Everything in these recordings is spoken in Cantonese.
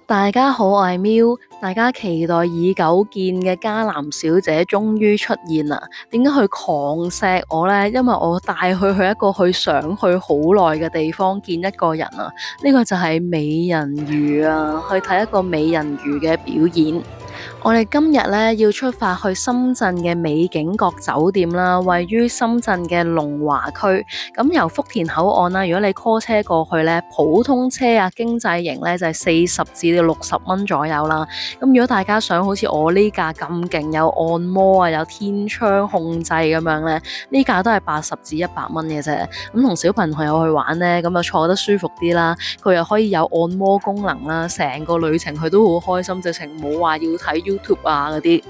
大家好，我係 Miu，大家期待已久見嘅嘉南小姐終於出現啦！點解佢狂錫我呢？因為我帶佢去一個佢想去好耐嘅地方見一個人啊！呢個就係美人魚啊，去睇一個美人魚嘅表演。我哋今日咧要出發去深圳嘅美景閣酒店啦，位於深圳嘅龍華區。咁由福田口岸啦，如果你 call 車過去咧，普通車啊、經濟型咧就係40至到60蚊左右啦。咁如果大家想好似我呢架咁勁，有按摩啊、有天窗控制咁樣咧，呢架都係80至100蚊嘅啫。咁同小朋友去玩咧，咁就坐得舒服啲啦。佢又可以有按摩功能啦，成個旅程佢都好開心，直情冇話要睇 YouTube 啊嗰啲。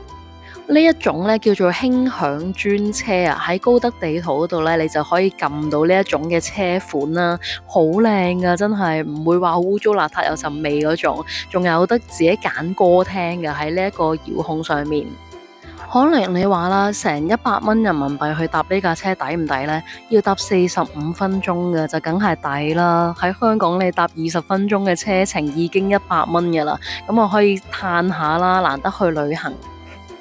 呢一種咧叫做輕享專車啊，喺高德地圖嗰度咧，你就可以撳到呢一種嘅車款啦，好靚噶，真係唔會話好污糟邋遢有陣味嗰種，仲有得自己揀歌聽嘅喺呢一個遙控上面。可能你話啦，成100蚊人民幣去搭呢架車抵唔抵呢？要搭45分鐘嘅就梗係抵啦。喺香港你搭20分鐘嘅車程已經100蚊嘅啦，咁我可以嘆下啦，難得去旅行。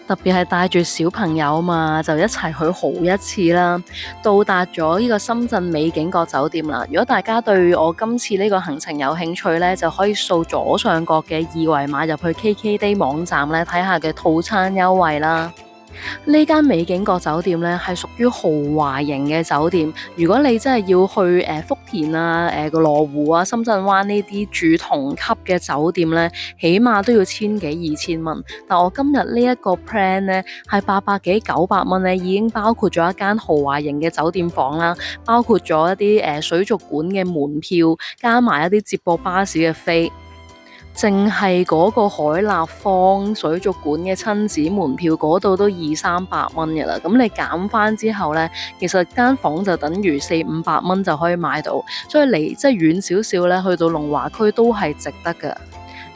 特別係帶住小朋友嘛，就一齊去豪一次啦。到達咗呢個深圳美景閣酒店啦。如果大家對我今次呢個行程有興趣呢，就可以掃左上角嘅二維碼入去 KKday 網站咧睇下嘅套餐優惠啦。呢間美景閣酒店咧係屬於豪華型嘅酒店。如果你真係要去福田啊、個羅湖啊、深圳灣呢啲住同級嘅酒店咧，起碼都要千幾2000蚊。但我今日呢一個 plan 咧係800幾900蚊咧，已經包括咗一間豪華型嘅酒店房啦，包括咗一啲水族館嘅門票，加埋一啲接駁巴士嘅飛。淨係嗰個海立方水族館嘅親子門票嗰度都200-300蚊嘅啦，咁你減翻之後呢，其實間房就等於400-500蚊就可以買到，所以離即係遠少少呢，去到龍華區都係值得㗎。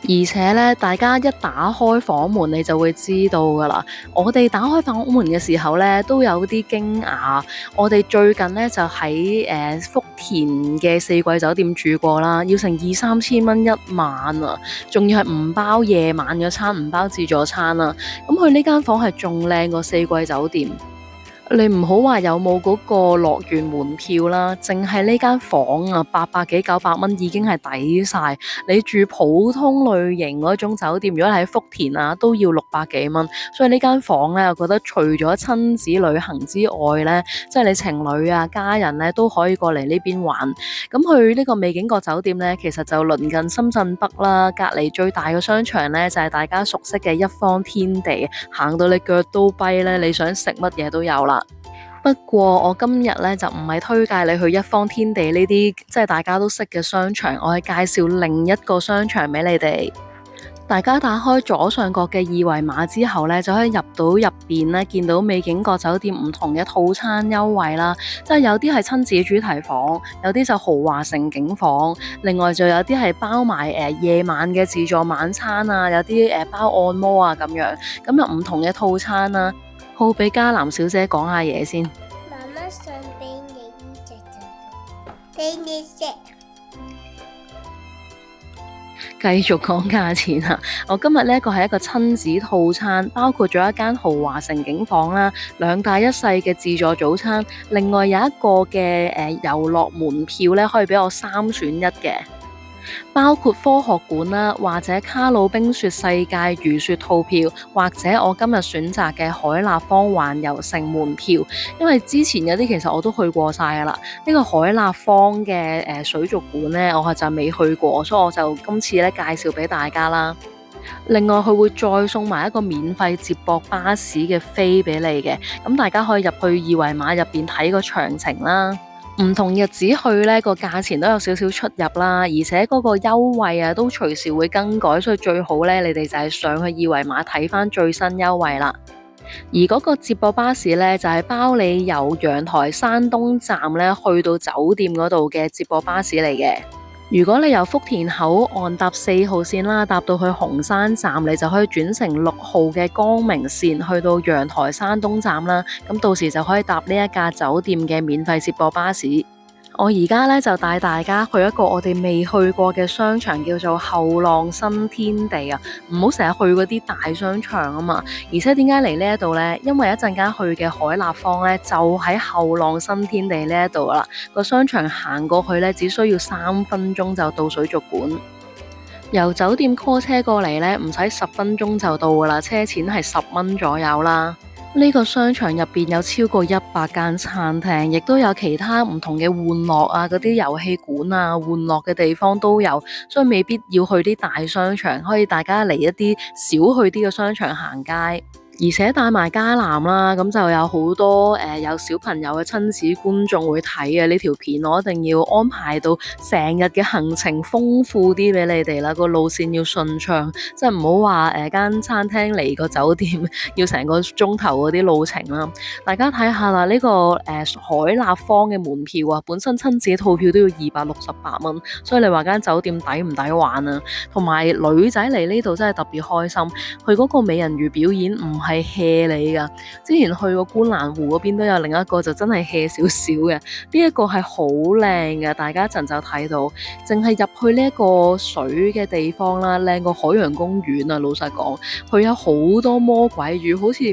而且咧，大家一打開房門，你就會知道噶啦。我哋打開房門嘅時候咧，都有啲驚訝。我哋最近咧就喺福田嘅四季酒店住過啦，要成2-3千蚊一晚啊，仲要係唔包夜晚嘅餐，唔包自助餐啊。咁佢呢間房係仲靚過四季酒店。你唔好話有冇嗰個樂園門票啦，淨係呢間房啊，800幾900蚊已經係抵晒。你住普通類型嗰種酒店，如果喺福田啊，都要600幾蚊。所以呢間房咧，我覺得除咗親子旅行之外咧，即係你情侶啊、家人咧都可以過嚟呢邊玩。咁去呢個美景閣酒店咧，其實就鄰近深圳北啦，隔離最大嘅商場咧就係大家熟悉嘅一方天地，行到你腳都跛咧，你想食乜嘢都有啦。不過我今日咧就唔係推介你去一方天地呢啲即係大家都識嘅商場，我係介紹另一個商場俾你哋。大家打開左上角嘅二維碼之後咧，就可以入到入邊咧，見到美景閣酒店唔同嘅套餐優惠啦。即係有啲係親子主題房，有啲就豪華盛景房，另外就有啲係包埋夜晚嘅自助晚餐啊，有啲包按摩啊咁樣，咁有唔同嘅套餐啦。好，俾嘉南小姐講下嘢先。媽媽想俾你呢隻就俾你食。繼續講價錢啊！我今日呢個係一個親子套餐，包括咗一間豪華盛景房啦，2大1細嘅自助早餐，另外有一個嘅遊樂門票咧，可以俾我3選1嘅。包括科學館啦，或者卡魯冰雪世界如雪套票，或者我今日選擇嘅海立方環遊城門票。因為之前嗰啲其實我都去過晒噶啦，呢個海立方嘅水族館呢，我係就未去過，所以我就今次咧介紹俾大家啦。另外佢會再送埋一個免費接駁巴士嘅飛俾你嘅，咁大家可以入去二維碼入邊睇個詳情啦。唔同日子去呢個價錢都有少少出入啦，而且嗰個優惠啊都隨時會更改，所以最好呢，你哋就係上去二維碼睇返最新優惠啦。而嗰個接駁巴士呢，就係包你由陽台山東站呢去到酒店嗰度嘅接駁巴士嚟嘅。如果你由福田口岸搭4號線啦，搭到去紅山站，你就可以轉乘6號嘅光明線去到陽台山東站啦。咁到時就可以搭呢一架酒店嘅免費接駁巴士。我而家咧就帶大家去一個我哋未去過嘅商場，叫做後浪新天地啊！唔好成日去嗰啲大商場啊嘛。而且點解嚟呢一度呢？因為一陣間去嘅海立坊呢，就喺後浪新天地呢一度啦。個商場行過去呢，只需要3分鐘就到水族館。由酒店 call 車過嚟呢，唔使10分鐘就到噶啦，車錢係10蚊左右啦。呢個商場入邊有超過100間餐廳，亦都有其他唔同嘅玩樂啊，嗰啲遊戲館啊，玩樂嘅地方都有，所以未必要去啲大商場，可以大家嚟一啲少去啲嘅商場行街。而且帶埋家男啦，咁就有好多有小朋友嘅親子觀眾會睇嘅呢條片，我一定要安排到成日嘅行程豐富啲俾你哋啦，個路線要順暢，即係唔好話間餐廳嚟個酒店要成個鐘頭嗰啲路程啦。大家睇下啦，呢個海立坊嘅門票啊，本身親子套票都要268蚊，所以你話間酒店抵唔抵玩啊？同埋女仔嚟呢度真係特別開心，佢嗰個美人魚表演唔係 hea 你噶，之前去過觀瀾湖嗰邊都有另一個就真係 hea 少少嘅，呢一個係好靚嘅，大家一陣就睇到，淨係入去呢一個水嘅地方啦，靚過海洋公園啊！老實講，佢有好多魔鬼魚，好似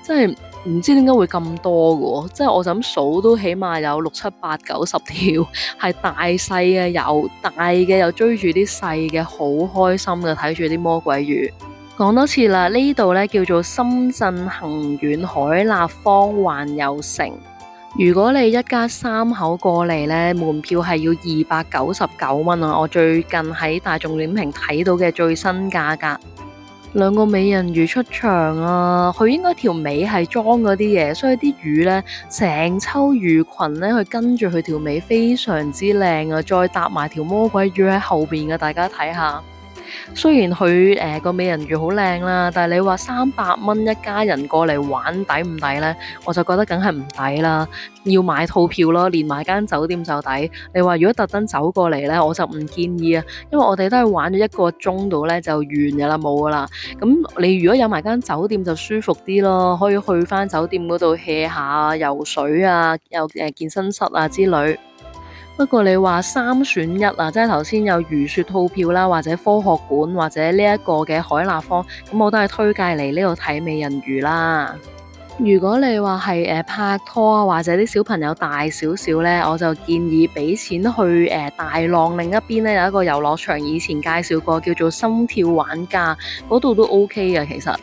真係唔知點解會咁多嘅喎，即係我就咁數都起碼有6、7、8、9、10條，係大細嘅有，大嘅又追住啲細嘅，好開心嘅睇住啲魔鬼魚。講多次啦，呢度咧叫做深圳恒遠海立坊環遊城。如果你一家3口過嚟咧，門票係要299蚊啊！我最近喺大眾點評睇到嘅最新價格。兩個美人魚出場啊！佢應該條尾係裝嗰啲嘢，所以啲魚咧成抽魚群咧，佢跟住佢條尾非常之靚啊！再搭埋條魔鬼魚喺後邊嘅，大家睇下。雖然佢個美人魚好靚啦，但係你話300蚊一家人過嚟玩抵唔抵呢？我就覺得梗係唔抵啦，要買套票咯，連埋間酒店就抵。你話如果特登走過嚟呢，我就唔建議啊，因為我哋都係玩咗1個鐘度呢，就完㗎啦，冇㗎啦。咁你如果有埋間酒店就舒服啲咯，可以去返酒店嗰度 hea 下、游水啊，有健身室啊之類。不過你話3選1啊，即係頭先有魚雪套票啦，或者科學館，或者呢一個嘅海立坊，咁我都係推介嚟呢度睇美人魚啦。如果你話係拍拖啊，或者啲小朋友大少少呢，我就建議俾錢去大浪另一邊呢，有一個遊樂場，以前介紹過叫做心跳玩家，嗰度都 OK 嘅其實。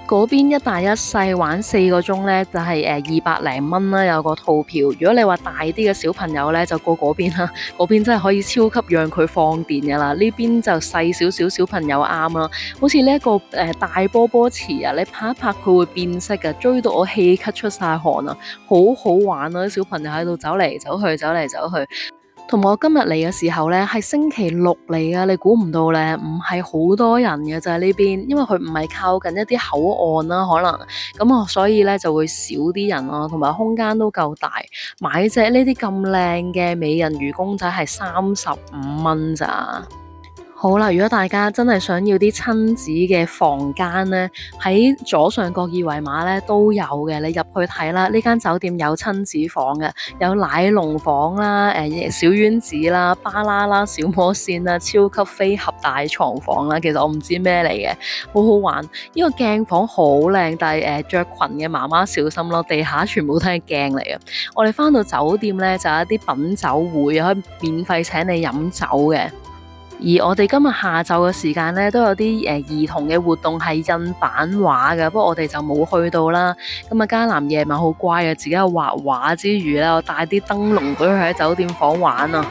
嗰邊一大一細玩4個鐘呢，就係200零蚊啦，有個套票。如果你話大啲嘅小朋友呢，就過嗰邊啦，嗰邊真係可以超級讓佢放電㗎啦。呢邊就細少少小朋友啱啦，好似呢一個大波波池啊，你拍一拍佢會變色㗎，追到我氣咳出晒汗啊，好好玩啊！啲小朋友喺度走嚟走去，走嚟走去。同埋我今日嚟嘅時候呢，係星期6嚟噶，你估唔到呢，唔係好多人嘅就係呢邊，因為佢唔係靠近一啲口岸啦，可能咁啊，所以呢就會少啲人咯，同埋空間都夠大。買隻呢啲咁靚嘅美人魚公仔係35蚊咋。好啦，如果大家真係想要啲親子嘅房間呢，喺左上角二維碼呢都有嘅，你入去睇啦。呢間酒店有親子房嘅，有奶龍房啦、小丸子啦、巴啦啦、小魔仙啦、超級飛俠大床房啦。其實我唔知咩嚟嘅，好好玩。呢個鏡房好靚，但係着裙嘅媽媽小心咯，地下全部都係鏡嚟嘅。我哋返到酒店呢，就有一啲品酒會，可以免費請你飲酒嘅。而我哋今日下晝嘅時間呢，都有啲兒童嘅活動係印版畫嘅，不過我哋就冇去到啦。咁啊，嘉南夜晚好乖嘅，自己喺畫畫之餘呢，我帶啲燈籠俾佢喺酒店房玩啊。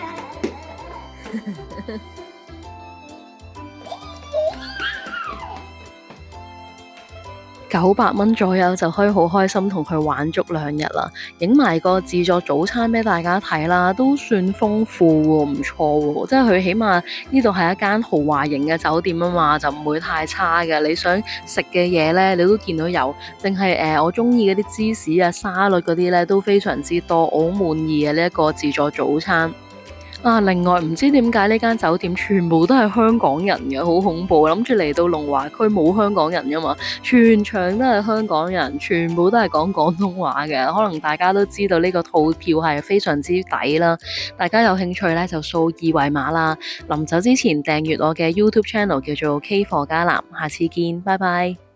900蚊左右就可以好開心同佢玩足2日啦，影埋個自助早餐俾大家睇啦，都算豐富喎，唔錯喎，即係佢起碼呢度係一間豪華型嘅酒店啊嘛，就唔會太差嘅。你想食嘅嘢呢，你都見到有，淨係我中意嗰啲芝士啊、沙律嗰啲呢，都非常之多，我好滿意嘅呢一個自助早餐。啊，另外唔知點解呢間酒店全部都係香港人嘅，好恐怖。諗住嚟到龍華區冇香港人噶嘛，全場都係香港人，全部都係講廣東話嘅。可能大家都知道呢個套票係非常之抵啦，大家有興趣咧就掃二維碼啦。臨走之前訂閱我嘅 YouTube channel 叫做 K 貨加南，下次見，拜拜。